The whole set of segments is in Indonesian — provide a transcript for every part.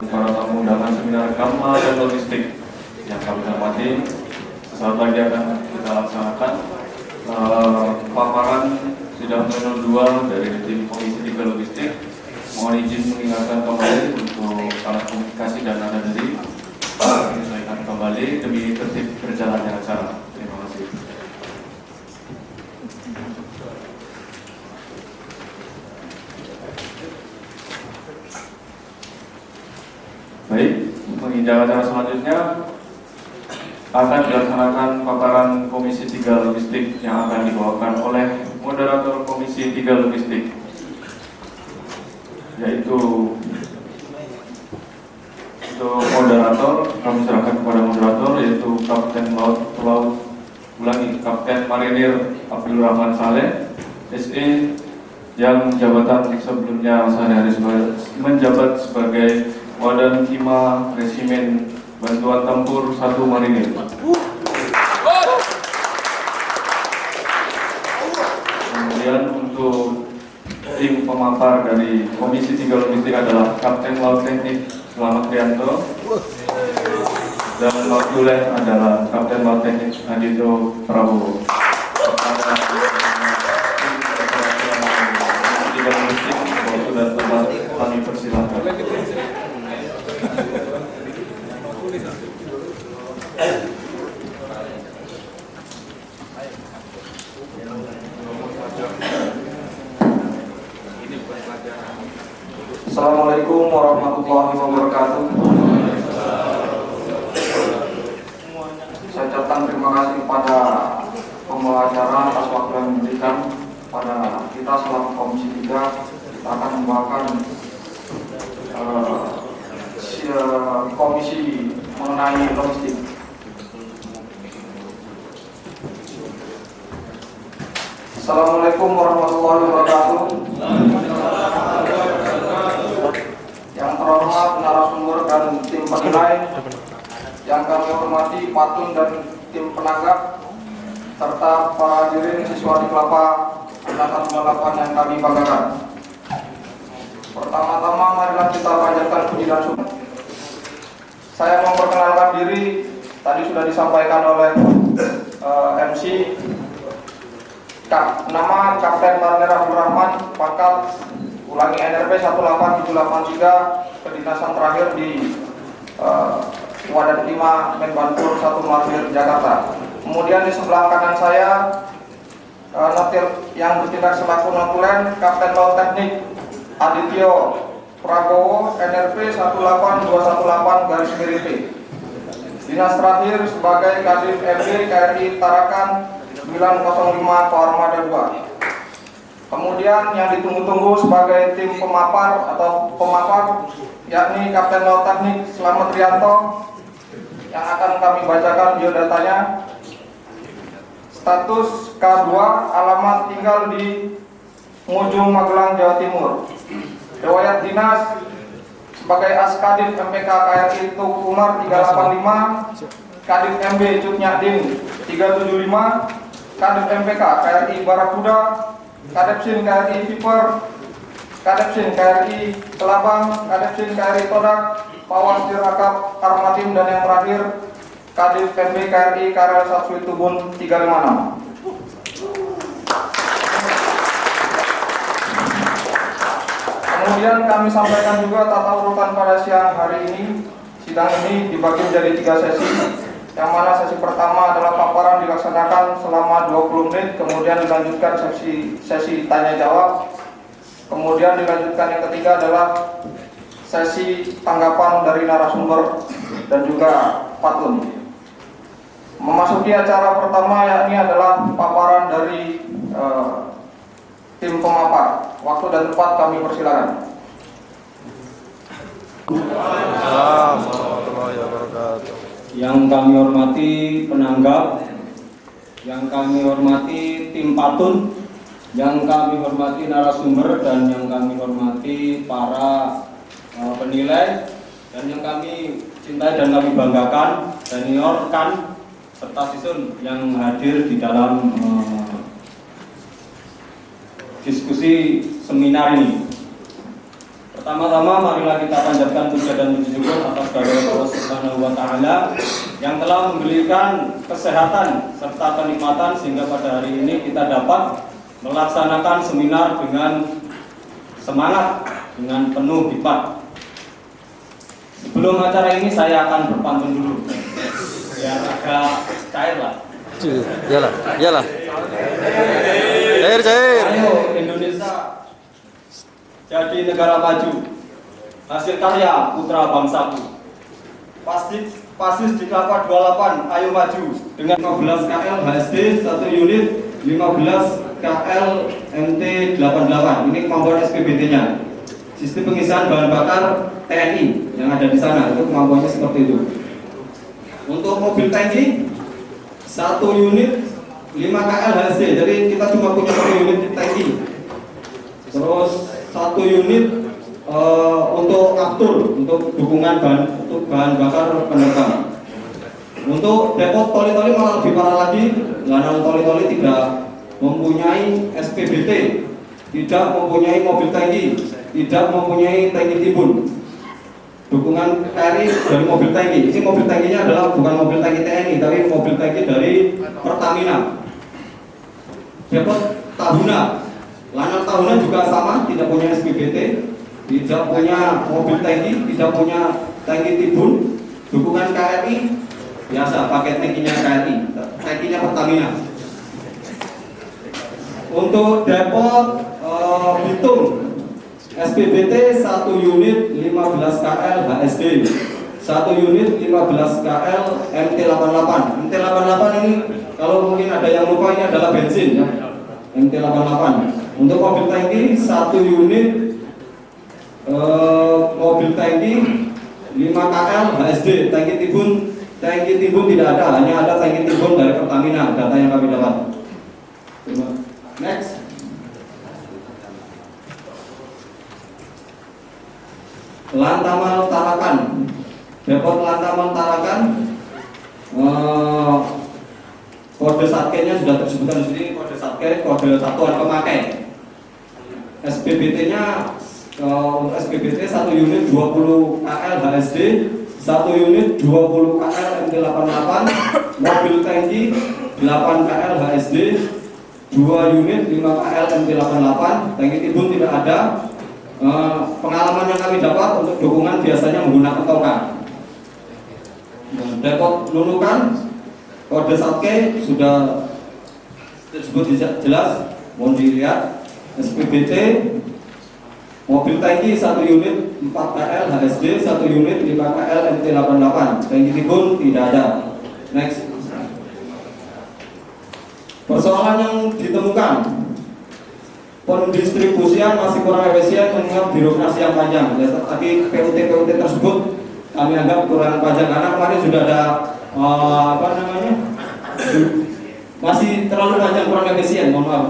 para tamu undangan seminar Gamma dan Logistik yang kami hormati, sesaat lagi akan kita laksanakan paparan sidang panel 2 dari tim Komisi 3 Logistik. Mohon izin mengingatkan kembali untuk alat komunikasi dan nada diri menyesuaikan kembali demi tertib berjalannya acara. Terima kasih. Baik, menginjak acara selanjutnya akan dilaksanakan paparan Komisi 3 Logistik yang akan dibawakan oleh moderator Komisi 3 Logistik, yaitu untuk moderator kami serahkan kepada moderator, yaitu Kapten Kapten Marinir Abdul Rahman Saleh SE, yang jabatan sebelumnya sehari-hari menjabat sebagai Wadan Kima Resimen Bantuan Tempur 1 Marinir. Kemudian untuk tim pemapar dari Komisi 3 Logistik adalah Kapten Laut Teknik Selamat Rianto dan Laut Tulen adalah Kapten Laut Teknik Adito Prabowo. Komisi 3 Logistik, waktu dan tempat kami persilahkan. Assalamualaikum warahmatullahi wabarakatuh. Saya ucapkan terima kasih kepada pembawa acara atas waktu yang diberikan pada kita selaku Komisi 3. Kita akan membawakan komisi mengenai logistik. Assalamualaikum warahmatullahi wabarakatuh. Yang terhormat narasumber dan tim penilai, yang kami hormati Patun dan tim penanggap, serta para hadirin siswa di Kelapa Angkatan 98 yang kami banggakan. Pertama-tama marilah kita panjatkan puji dan syukur. Saya memperkenalkan diri, tadi sudah disampaikan oleh MC. Nama Kapten Marinir Abdul Rahman, pangkat ulangi NRP 18783, kedinasan terakhir di Wadan 5 Menbantur 1 Marinir Jakarta. Kemudian di sebelah kanan saya notir yang bertindak selaku notulen Kapten Laut Teknik Adityo Prabowo NRP 18218-P. Dinas terakhir sebagai Kadif MB KRI Tarakan 905 Koarmada 2. Kemudian yang ditunggu-tunggu sebagai tim pemapar atau pemapar, yakni Kapten Laut Teknik Selamat Rianto, yang akan kami bacakan biodatanya. Status K2, alamat tinggal di Mujung Magelang, Jawa Timur. Riwayat dinas sebagai Askadif MPK KRI Tuk Umar 385, Kadif MB Cutnyadin 375, Kadif MPK KRI Barakuda, Kadepsin KRI Viper, Kadepsin KRI Kelabang, Kadepsin KRI Todak, Pawas Dirakap Armatim, dan yang terakhir Kadif MB KRI Karel Satsui Tubun 356. Kemudian kami sampaikan juga tata urutan pada siang hari ini. Sidang ini dibagi menjadi 3 sesi, yang mana sesi pertama adalah paparan dilaksanakan selama 20 menit, kemudian dilanjutkan sesi tanya jawab, kemudian dilanjutkan yang ketiga adalah sesi tanggapan dari narasumber dan juga Patun. Memasuki acara pertama, yakni adalah paparan dari tim pemapar. Waktu dan tempat kami persilakan. Yang kami hormati penanggap, yang kami hormati tim Patun, yang kami hormati narasumber, dan yang kami hormati para penilai, dan yang kami cintai dan kami banggakan, senior, rekan, serta sisun yang hadir di dalam diskusi seminar ini. Pertama-tama marilah kita panjatkan puja dan puji syukur atas kehadirat Allah Subhanahu wa taala yang telah memberikan kesehatan serta kenikmatan sehingga pada hari ini kita dapat melaksanakan seminar dengan semangat, dengan penuh hikmat. Sebelum acara ini saya akan berpantun dulu biar agak cair lah. Iyalah. Cair. Ayo Indonesia jadi negara maju, hasil karya putra bangsaku. Pasis di Kelapa 28, ayo maju dengan 15 KL HSD 1 unit 15 KL MT 88. Ini kemampuan SPBT-nya. Sistem pengisian bahan bakar TNI yang ada di sana itu kemampuannya seperti itu. Untuk mobil tangki 1 unit 5 KL HSD, jadi kita cuma punya 1 unit tangki. Terus 1 unit untuk aftur, untuk dukungan bahan bakar penerbang. Untuk depot toli-toli malah lebih parah lagi, karena toli-toli tidak mempunyai SPBT, tidak mempunyai mobil tangki, tidak mempunyai tangki timbun. Dukungan KRI dari mobil tangki. Ini mobil tangkinya adalah bukan mobil tangki TNI, tapi mobil tangki dari Pertamina. Depot Tahuna, Lanal Tahuna juga sama, tidak punya SPBT, tidak punya mobil tangki, tidak punya tangki timbun. Dukungan KRI biasa pakai tangkinya KRI, tangkinya Pertamina. Untuk depot Bitung SPBT 1 unit 15 KL HSD, 1 unit 15 KL MT88. MT88 ini kalau mungkin ada yang lupa, ini adalah bensin ya, MT88. Untuk mobil tangki 1 unit mobil tangki 5 KL HSD. Tangki timbun tidak ada, hanya ada tangki timbun dari Pertamina, data yang kami dapat. Next. Lantamal Tarakan, depot Lantamal Tarakan, kode satkernya sudah tersebutkan di sini. Kode satker, kode satuan pemakai. SPBT-nya untuk SPBT 1 unit 20 KL HSD, 1 unit 20 KL MT88, mobil tangki 8 KL HSD, 2 unit 5 KL MT88, tangki timbun tidak ada. Pengalaman yang kami dapat untuk dukungan biasanya menggunakan tokan. Depot Nunukan, kode satke sudah tersebut jelas, mohon dilihat. SPBT mobil tangki 1 unit 4 KL HSD, 1 unit 5 KL MT88, tangki timbun tidak ada. Next. Persoalan yang ditemukan, pendistribusian masih kurang efisien mengingat birokrasi yang panjang. Tapi PUT tersebut kami anggap kurang panjang karena kemarin sudah ada masih terlalu panjang, kurang efisien, mohon maaf.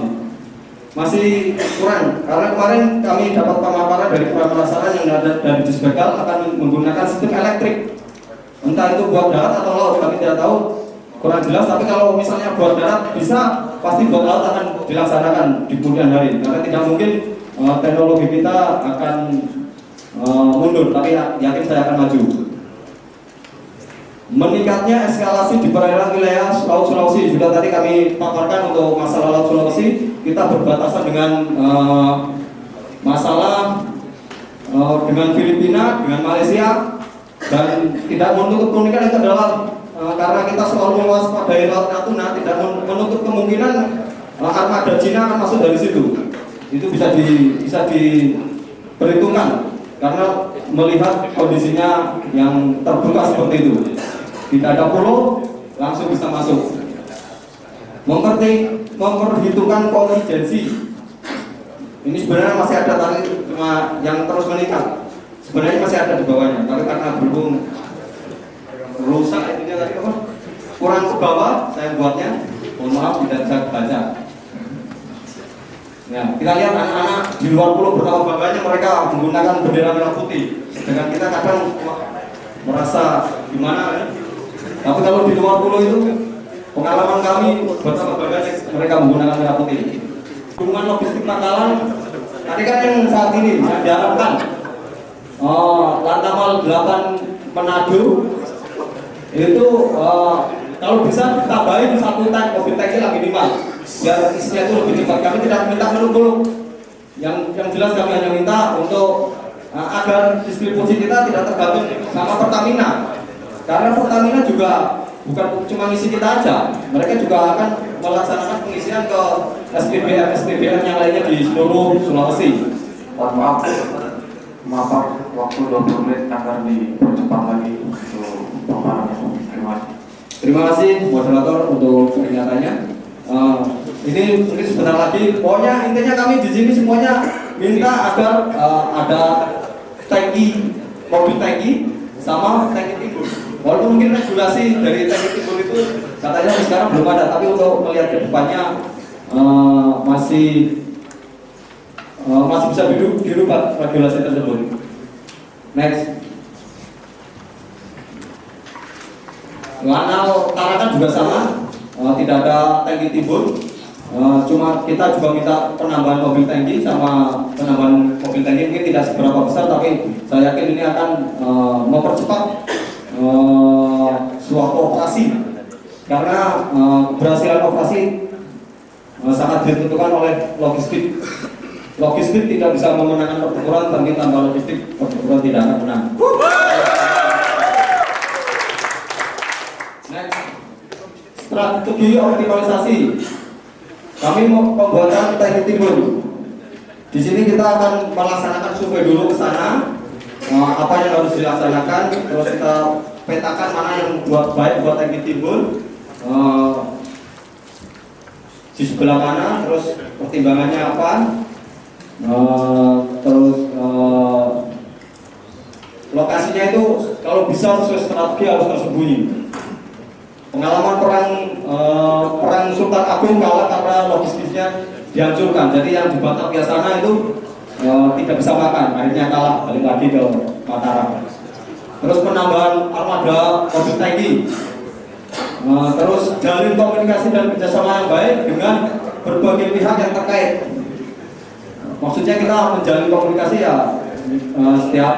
Masih kurang karena kemarin kami dapat pemaparan dari pemasaran yang ada dari Disbekal akan menggunakan sistem elektrik. Entah itu buat darat atau laut, kami tidak tahu, kurang jelas. Tapi kalau misalnya buat darat bisa, pasti buat laut akan dilaksanakan di kemudian hari, karena tidak mungkin teknologi kita akan mundur, tapi yakin saya akan maju. Meningkatnya eskalasi di perairan wilayah Laut Sulawesi sudah tadi kami paparkan. Untuk masalah Laut Sulawesi, kita berbatasan dengan masalah dengan Filipina, dengan Malaysia, dan tidak menutup kemungkinan itu adalah karena kita selalu mewaspadai Laut Natuna, tidak menutup kemungkinan armada Cina akan masuk dari situ. Itu bisa diperhitungkan karena melihat kondisinya yang terbuka seperti itu. Tidak ada pulau, langsung bisa masuk. Memperhitungkan kontingensi. Ini sebenarnya masih ada, tapi cuma yang terus meningkat. Sebenarnya masih ada di bawahnya, tapi karena belum rusak itu tadi apa? Kurang ke bawah saya buatnya. Mohon maaf tidak bisa baca. Nah, kita lihat anak-anak di luar pulau betapa bangganya mereka menggunakan bendera merah putih. Sedangkan kita kadang merasa gimana ya? Tapi kalau di luar pulau itu pengalaman kami betapa bangganya mereka menggunakan merah putih. Dukungan logistik Pangkalan tadi kan yang saat ini yang diharapkan Lantamal 8 Manado itu kalau bisa tambahin 1 tank mobil tangki lagi minimal biar isinya itu lebih cepat. Kami tidak minta menunggu, yang jelas kami hanya minta untuk agar distribusi kita tidak tergantung sama Pertamina, karena Pertamina juga bukan cuma ngisi kita aja, mereka juga akan melaksanakan pengisian ke SPBM yang lainnya di seluruh Sulawesi. Mohon maaf waktu 20 menit agar dipercepat lagi untuk pembahasannya. Terima kasih. Terima kasih moderator untuk peringatannya. Ini sebentar lagi. Pokoknya intinya kami di sini semuanya minta agar ada tangki, mobil tangki sama tangki timbun. Walaupun mungkin regulasi dari tangki timbun itu katanya sekarang belum ada, tapi untuk melihat ke depannya masih bisa dirubah regulasi tersebut. Next. Tarakan juga sama, tidak ada tangki timbun. Cuma kita juga minta penambahan mobil tangki sama penambahan mobil tangki mungkin tidak seberapa besar, tapi saya yakin ini akan mempercepat suatu operasi, karena keberhasilan operasi sangat ditentukan oleh logistik. Logistik tidak bisa memenangkan pertempuran, tapi tanpa logistik pertempuran tidak akan menang. Next, strategi optimalisasi. Kami mau pembuatan tangki timbun. Di sini kita akan melaksanakan survei dulu ke sana, apa yang harus dilaksanakan, terus kita petakan mana yang baik buat tangki timbun, di sebelah mana, terus pertimbangannya apa. Lokasinya itu kalau bisa sesuai strategi harus tersembunyi. Pengalaman perang Sultan Agung kalah karena logistiknya dihancurkan. Jadi yang di Batavia sana itu tidak bisa makan, akhirnya kalah, balik lagi ke Mataram. Terus penambahan armada mobil tangki. Terus jalin komunikasi dan kerjasama yang baik dengan berbagai pihak yang terkait. Maksudnya kita menjalin komunikasi ya setiap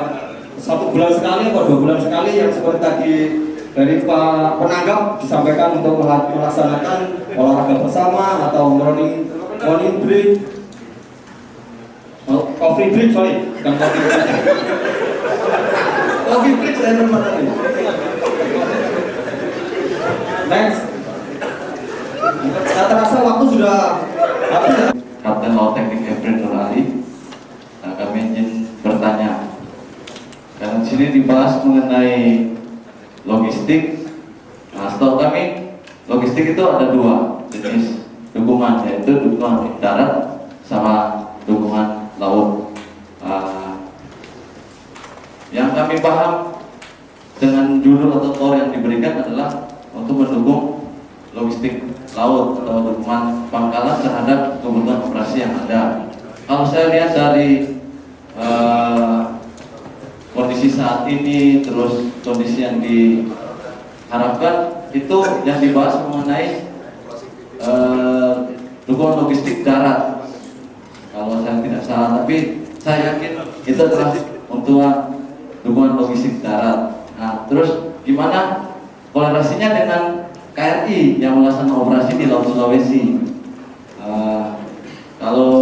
1 bulan sekali atau 2 bulan sekali, yang seperti tadi dari Pak Penanggap disampaikan untuk melaksanakan olahraga bersama atau morning break, coffee break, bukan coffee break. Coffee break saya lupa tadi. Next. Saya terasa waktu sudah habis. Kapten Laut Teknik Efren Nur Ali. Kami ingin bertanya, karena di sini dibahas mengenai logistik. Setahu kami logistik itu ada 2 jenis dukungan, yaitu dukungan darat sama dukungan laut. Yang kami paham dengan judul atau tor yang diberikan adalah untuk mendukung logistik laut atau dukungan pangkalan terhadap kebutuhan operasi yang ada. Kalau saya lihat dari kondisi saat ini, terus kondisi yang diharapkan, itu yang dibahas mengenai dukungan logistik darat. Kalau saya tidak salah, tapi saya yakin itu adalah untuk dukungan logistik darat. Nah, terus gimana kolerasinya dengan KRI yang melaksanakan operasi di Laut Sulawesi? Kalau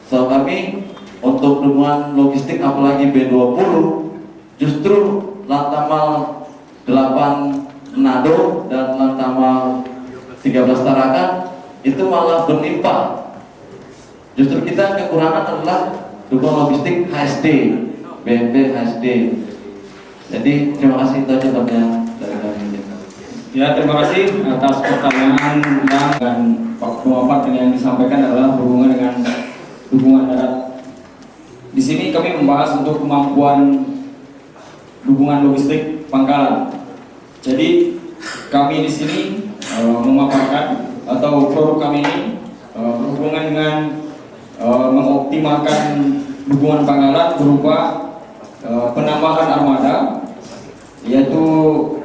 so kami untuk dukungan logistik apalagi B20, justru Lantamal 8 Manado dan Lantamal 13 Tarakan itu malah berlimpah. Justru kita kekurangan adalah dukungan logistik HSD, BNP HSD. Jadi terima kasih, itu aja dari kami. Ya, terima kasih atas pertanyaan dan pendapat yang disampaikan adalah berhubungan dengan dukungan darat. Di sini kami membahas untuk kemampuan dukungan logistik pangkalan. Jadi kami di sini memaparkan atau produk kami ini berhubungan dengan mengoptimalkan dukungan pangkalan berupa penambahan armada, yaitu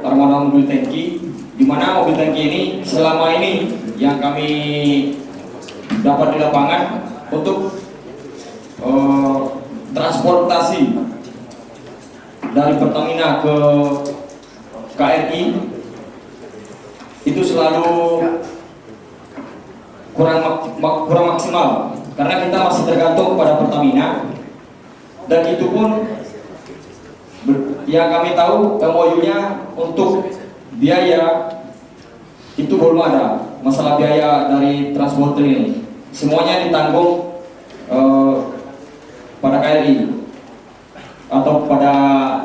armada mobil tangki, di mana mobil tangki ini selama ini yang kami dapat di lapangan untuk transport transportasi dari Pertamina ke KRI itu selalu kurang maksimal karena kita masih tergantung pada Pertamina, dan itu pun yang kami tahu MOU-nya untuk biaya itu belum ada. Masalah biaya dari transporter ini semuanya ditanggung pada KRI atau pada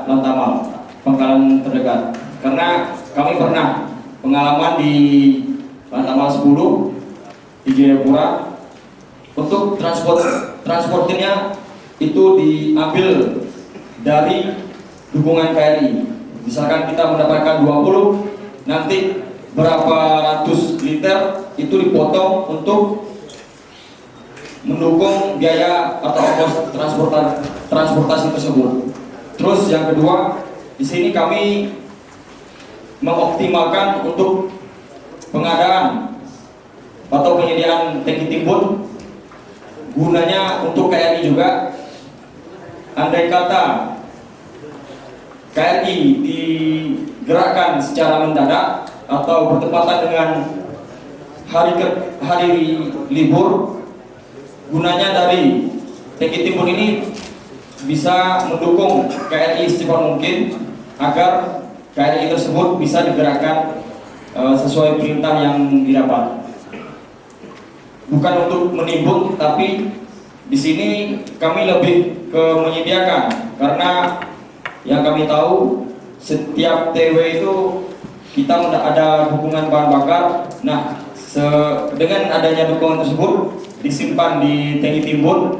Lantamal, Pangkalan terdekat. Karena kami pernah pengalaman di Lantamal 10 di Jayapura, untuk transporternya itu diambil dari dukungan KRI. Misalkan kita mendapatkan 20, nanti berapa ratus liter itu dipotong untuk mendukung biaya atau ongkos transportasi tersebut. Terus yang kedua, di sini kami mengoptimalkan untuk pengadaan atau penyediaan tangki timbun, gunanya untuk KRI juga. Andai kata KRI digerakkan secara mendadak atau bertepatan dengan hari libur, gunanya dari tangki timbun ini bisa mendukung KRI secepat mungkin agar KRI tersebut bisa digerakkan sesuai perintah yang didapat. Bukan untuk menimbun, tapi di sini kami lebih ke menyediakan, karena yang kami tahu setiap TW itu kita ada dukungan bahan bakar. Nah, dengan adanya dukungan tersebut disimpan di tangki timbun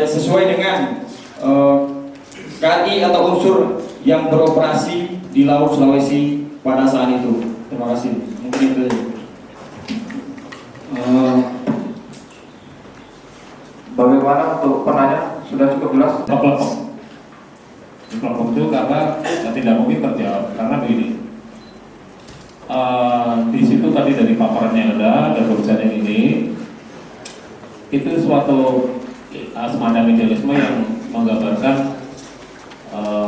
sesuai dengan KRI atau unsur yang beroperasi di Laut Sulawesi pada saat itu. Terima kasih. Mungkin itu. Bagaimana untuk penanya? Sudah cukup jelas? Kelompok itu karena tidak mungkin terjawab karena begini. Di situ tadi dari paparan yang ada dan tulisan yang ini itu suatu semacam idealisme yang menggambarkan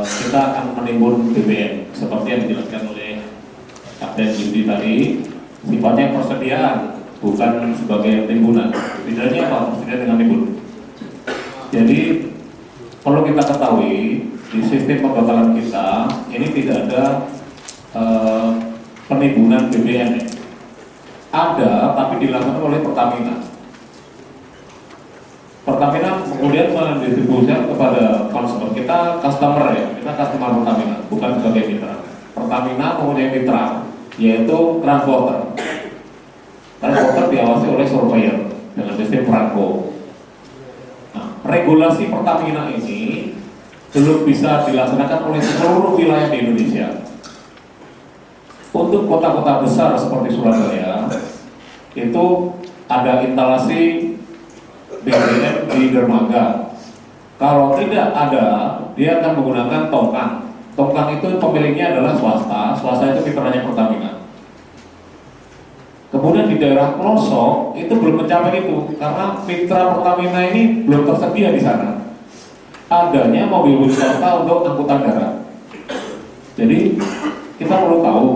kita akan menimbun BBM seperti yang dijelaskan oleh Kapten Yudi tadi, sifatnya persediaan bukan sebagai timbunan. Bedanya apa persediaan dengan timbun? Jadi perlu kita ketahui di sistem pembakaran kita ini tidak ada penimbunan BBM. Ada, tapi dilakukan oleh Pertamina. Pertamina kemudian mendistribusikan kepada konsumen. Kita customer ya, kita customer Pertamina, bukan sebagai mitra. Pertamina mempunyai mitra, yaitu transporter. Transporter diawasi oleh surveyor dengan sistem Franco. Nah, regulasi Pertamina ini belum bisa dilaksanakan oleh seluruh wilayah di Indonesia. Untuk kota-kota besar seperti Surabaya, itu ada instalasi BBM di dermaga. Kalau tidak ada, dia akan menggunakan tongkang. Tongkang itu pemiliknya adalah swasta itu mitranya Pertamina. Kemudian di daerah pelosok itu belum mencapai itu, karena mitra Pertamina ini belum tersedia di sana. Adanya mobil swasta untuk angkutan darat. Jadi kita perlu tahu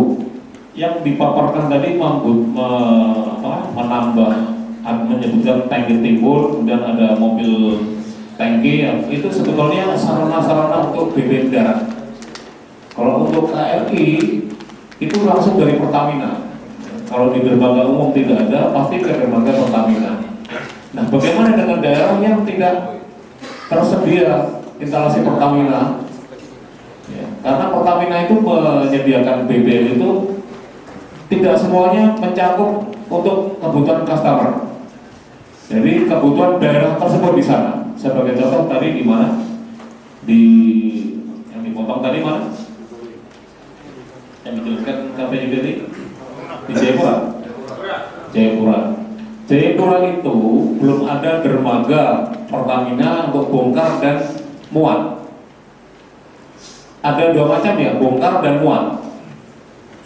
yang dipaparkan tadi menambah, menyebutkan tangki timbun, kemudian ada mobil tangki, itu sebetulnya sarana-sarana untuk BBM darat. Kalau untuk KRI itu langsung dari Pertamina. Kalau di dermaga umum tidak ada, pasti ke dermaga Pertamina. Nah, bagaimana dengan daerah yang tidak tersedia instalasi Pertamina? Ya, karena Pertamina itu menyediakan BBM itu tidak semuanya mencakup untuk kebutuhan customer. Jadi kebutuhan daerah tersebut di sana. Sebagai contoh tadi di mana? Yang dipotong tadi mana? Yang dijelaskan KPI tadi di Jayapura. Jayapura itu belum ada dermaga Pertamina untuk bongkar dan muat. Ada dua macam ya, bongkar dan muat.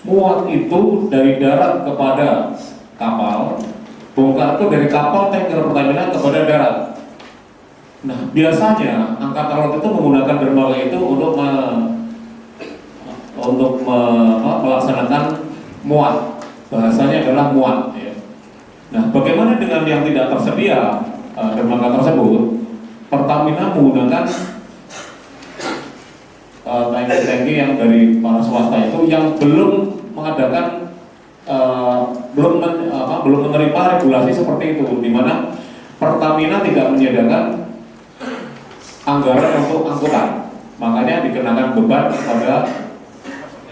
Muat itu dari darat kepada kapal, bongkar itu dari kapal tanker Pertamina kepada darat. Nah, biasanya angkatan laut itu menggunakan dermaga itu untuk melaksanakan muat. Bahasanya adalah muat. Ya. Nah, bagaimana dengan yang tidak tersedia dermaga tersebut? Pertamina menggunakan tangki-tangki yang dari para swasta itu yang belum mengadakan belum menerima regulasi seperti itu, di mana Pertamina tidak menyediakan anggaran untuk angkutan, makanya dikenakan beban pada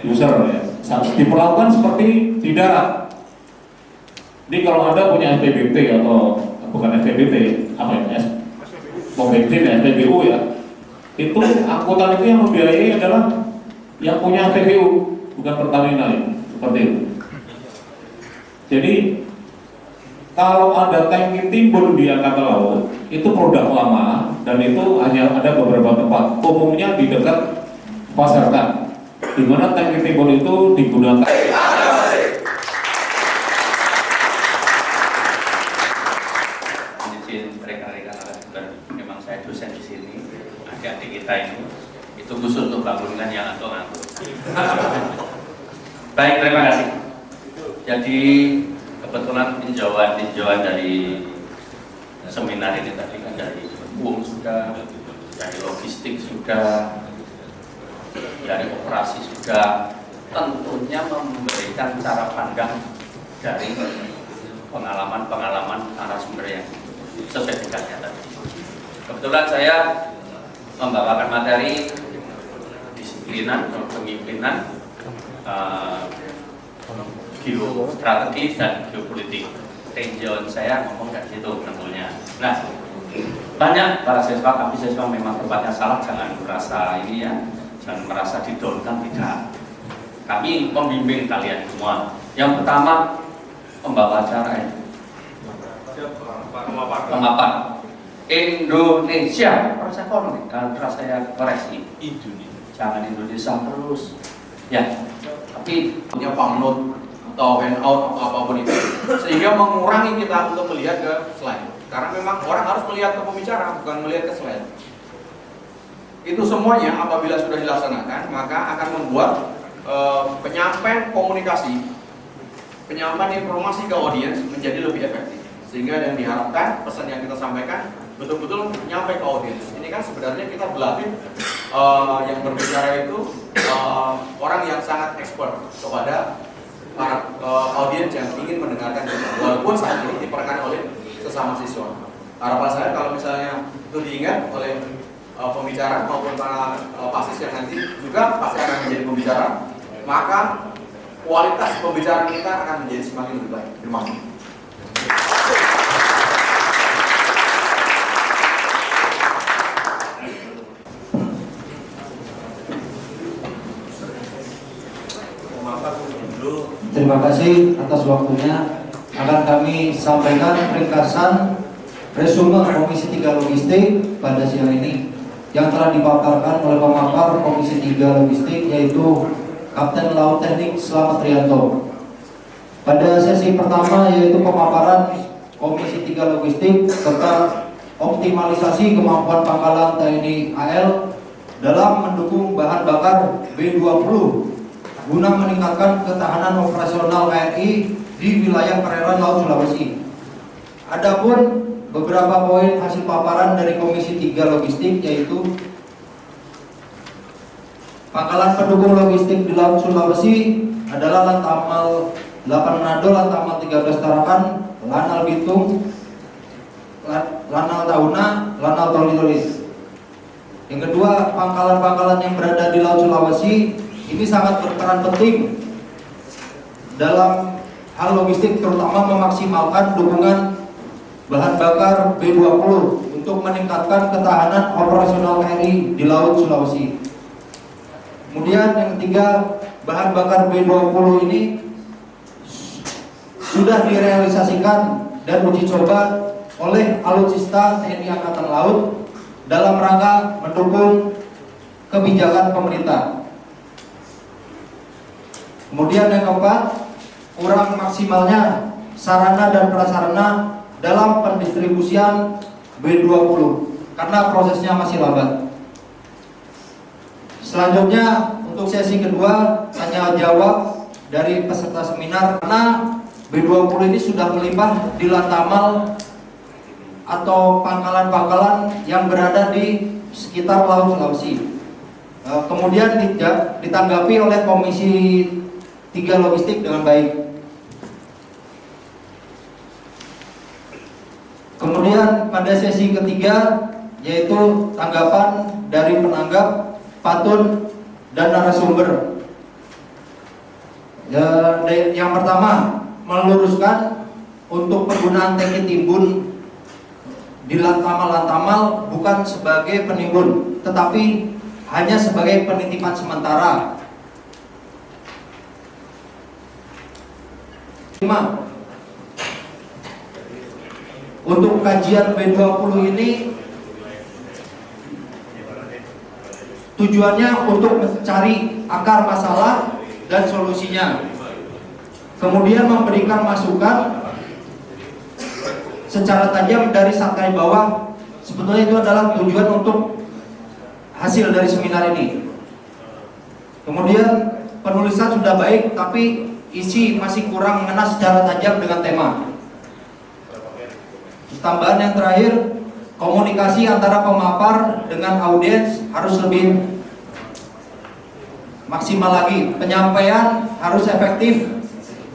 user ya. Diperlakukan seperti di darat. Jadi kalau Anda punya SPBT atau bukan SPBT, apa ya? Mau bensin ya, SPBU ya. Itu angkutan itu yang membiayai adalah yang punya SPBU, bukan Pertamina ya. Seperti itu. Jadi kalau ada tangki timbun di angkatan laut, itu produk lama dan itu hanya ada beberapa tempat. Umumnya di dekat Pasarkan, di mana tangki timbun itu digunakan. Izin rekan-rekan narasumber, memang saya dosen di sini. Adik-adik kita ini itu khusus untuk bangunkan yang ngantuk-ngantuk. Baik, terima kasih. Jadi kebetulan tinjauan dari seminar ini tadi kan dari sudah, dari logistik sudah, dari operasi sudah, tentunya memberikan cara pandang dari pengalaman narasumber yang sesuai dengannya tadi. Kebetulan saya membawakan materi disiplinan, kepemimpinan, geostrategi dan geopolitik. Tinjauan saya ngomong dari situ tentunya. Nah, banyak para siswa, tapi siswa memang tempatnya salah, jangan merasa ini ya, jangan merasa didolkan, tidak. Kami membimbing kalian semua. Yang pertama, pembawa acara pemaparan Indonesia. Kalau saya koreksi, jangan Indonesia terus. Ya, tapi punya download atau handout atau apapun itu, sehingga mengurangi kita untuk melihat ke slide, karena memang orang harus melihat ke pembicara, bukan melihat ke slide. Itu semuanya apabila sudah dilaksanakan, maka akan membuat penyampaian komunikasi, penyampaian informasi ke audiens menjadi lebih efektif, sehingga yang diharapkan pesan yang kita sampaikan betul-betul nyampe ke audiens. Ini kan sebenarnya kita berlatih yang berbicara itu orang yang sangat expert kepada para audiens yang ingin mendengarkan kita, walaupun saat ini diperankan oleh sesama siswa. Harapan saya kalau misalnya itu diingat oleh pembicara maupun para pasis yang nanti juga pasti akan menjadi pembicara, maka kualitas pembicaraan kita akan menjadi semakin lebih baik. Terima kasih. Terima kasih atas waktunya. Akan kami sampaikan ringkasan resume Komisi 3 Logistik pada siang ini yang telah dipaparkan oleh pemapar Komisi 3 Logistik, yaitu Kapten Laut Teknik Slamet Rianto. Pada sesi pertama, yaitu pemaparan Komisi 3 Logistik tentang optimalisasi kemampuan pangkalan TNI AL dalam mendukung bahan bakar B20 guna meningkatkan ketahanan operasional KRI di wilayah perairan Laut Sulawesi. Adapun beberapa poin hasil paparan dari Komisi 3 Logistik, yaitu pangkalan pendukung logistik di Laut Sulawesi adalah Lantamal 8 Manado, Lantamal 13 Tarakan, Lanal Bitung, Lanal Tahuna, Lanal Toli-Toli. Yang kedua, pangkalan-pangkalan yang berada di Laut Sulawesi ini sangat berperan penting dalam hal logistik, terutama memaksimalkan dukungan bahan bakar B20 untuk meningkatkan ketahanan operasional KRI di Laut Sulawesi. Kemudian yang ketiga, bahan bakar B20 ini sudah direalisasikan dan uji coba oleh alutsista TNI Angkatan Laut dalam rangka mendukung kebijakan pemerintah. Kemudian yang keempat, kurang maksimalnya sarana dan prasarana dalam pendistribusian B20. karena prosesnya masih lambat. Selanjutnya untuk sesi kedua tanya jawab dari peserta seminar, karena B20 ini sudah melimpah di Lantamal atau pangkalan-pangkalan yang berada di sekitar Laut Sulawesi. Kemudian ditanggapi oleh Komisi 3 Logistik dengan baik. Kemudian pada sesi ketiga yaitu tanggapan dari penanggap, patun, dan narasumber. Yang pertama, meluruskan untuk penggunaan tangki timbun di Lantamal bukan sebagai penimbun, tetapi hanya sebagai penitipan sementara. 5. Untuk kajian B20 ini tujuannya untuk mencari akar masalah dan solusinya, kemudian memberikan masukan secara tajam dari sakai bawah. Sebetulnya itu adalah tujuan untuk hasil dari seminar ini. Kemudian penulisan sudah baik, tapi isi masih kurang mengena secara tajam dengan tema. Tambahan yang terakhir, komunikasi antara pemapar dengan audiens harus lebih maksimal lagi. Penyampaian harus efektif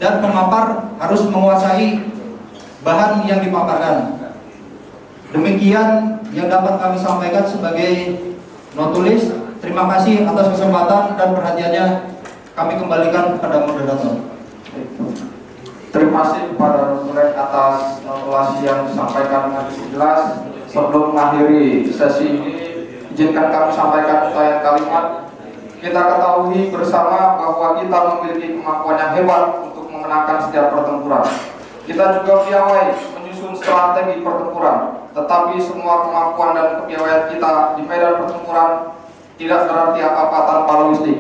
dan pemapar harus menguasai bahan yang dipaparkan. Demikian yang dapat kami sampaikan sebagai notulis. Terima kasih atas kesempatan dan perhatiannya. Kami kembalikan kepada moderator. Terima kasih kepada Notulen atas notulasi yang disampaikan dengan cukup jelas. Sebelum mengakhiri sesi ini, izinkan kami sampaikan uraian kalimat. Kita ketahui bersama bahwa kita memiliki kemampuan yang hebat untuk memenangkan setiap pertempuran. Kita juga piawai menyusun strategi pertempuran, tetapi semua kemampuan dan kepiawaian kita di medan pertempuran tidak berarti apa-apa tanpa logistik.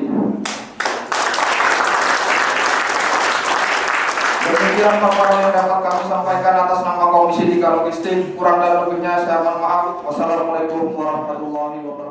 Demikian paparan yang dapat kami sampaikan atas nama Komisi 3 Logistik. Kurang dan lebihnya saya mohon maaf. Wassalamualaikum warahmatullahi wabarakatuh.